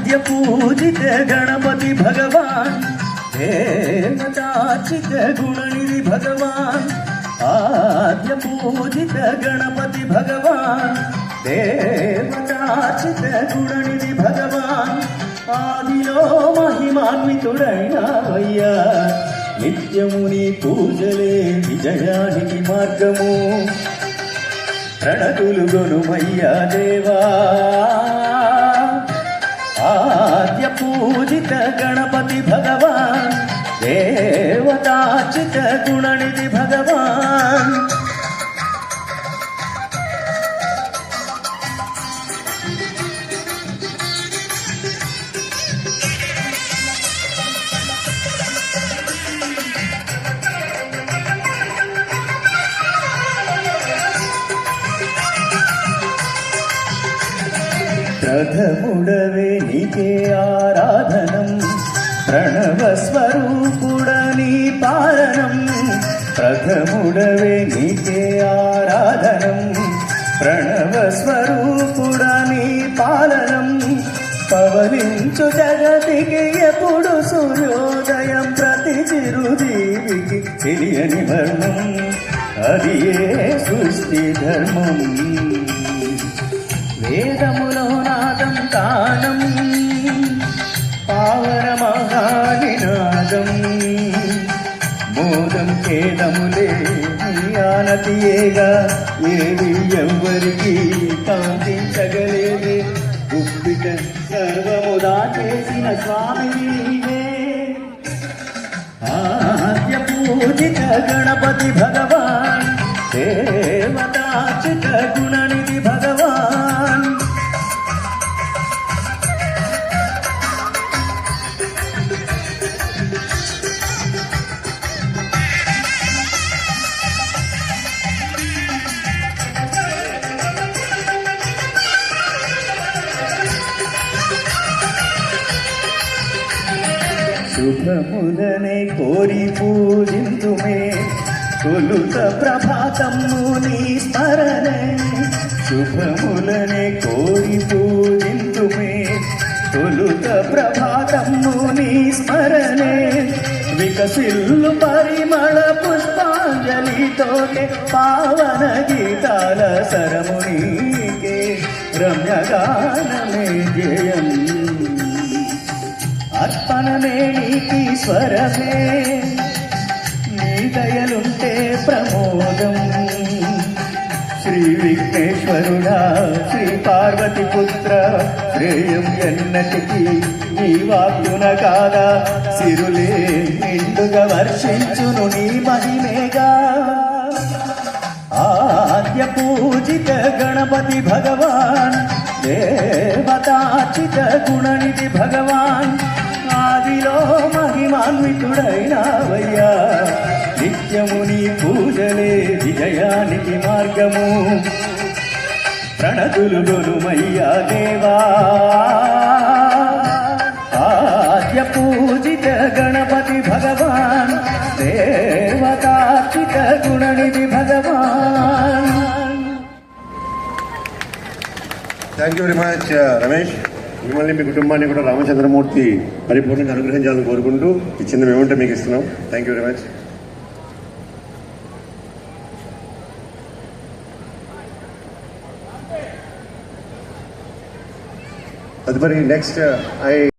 आद्य पूजित गणपति भगवान देवतार्चित गुणनिधि भगवान आद्य पूजित गणपति भगवान देवतार्चित गुणनिधि भगवान आदिलो महिमान्वितुडैनावయ్యా నిత్యము నీ పూజలే విజయానికి మార్గము ప్రణతులు గొనుమయ్యా దేవా आद्य पूजित गणपति भगवान देवतार्चित गुणनिधि भगवान प्रथमुडवे नीके आराधनं प्रणव स्वरूपुडनी पालनं प्रथमुडवे नीके आराधनं प्रणव स्वरूपुडनी पालनं पवलिंचु जगतिకి ఎప్పుడు సూర్యోదయం ప్రతి చిరుజీవికి తెలియని వర్ణం అది ఏ సృష్టి ధర్మం వేదములో నాదం తానం పావన మహానినాదం మోదం ఖేదములే ఆనతియేగా ఏది ఎవ్వరికి కాంతించగలేదే గుప్పిట సర్వము దాచేసిన స్వామి నీవే ఆద్య పూజిత గణపతి భగవాన్ దేవతార్చిత గుణనిధి భగవాన్ శుభములనే కోరి పూజింతుమే తొలుత ప్రభాతము నీ స్మరణే శుభములనే కోరి పూజింతుమే తొలుత ప్రభాతము నీ స్మరణే వికసిల్లు పరిమళ పుష్పాంజలితోటే పావన గీతాల సరమునీకే రమ్యగానమే జయం అర్పణమే నీకి స్వరమే నీ దయలుంటే ప్రమోదం శ్రీ విఘ్నేశ్వరుడా శ్రీ పార్వతి పుత్ర శ్రేయం ఎన్నటికి నీ వాక్కున కాదా సిరులే నిండుగా వర్షించును నీ మహిమేగా ఆద్య పూజిత గణపతి భగవాన్ దేవతార్చిత గుణనిధి భగవాన్ ఆదిలో మహిమాన్వితుడైనావయ్యా నిత్యము నీ పూజలే విజయానికి మార్గము ప్రణతులు గొనుమయ్యా దేవా ఆద్య పూజిత గణపతి భగవాన్ దేవతార్చిత గుణనిధి భగవాన్. Thank you very much Ramesh. మిమ్మల్ని మీ కుటుంబాన్ని కూడా రామచంద్రమూర్తి పరిపూర్ణంగా అనుగ్రహించాలని కోరుకుంటూ ఇచ్చింది మేముంటే మీకు ఇస్తున్నాం. Thank you very much. తదుపరి నెక్స్ట్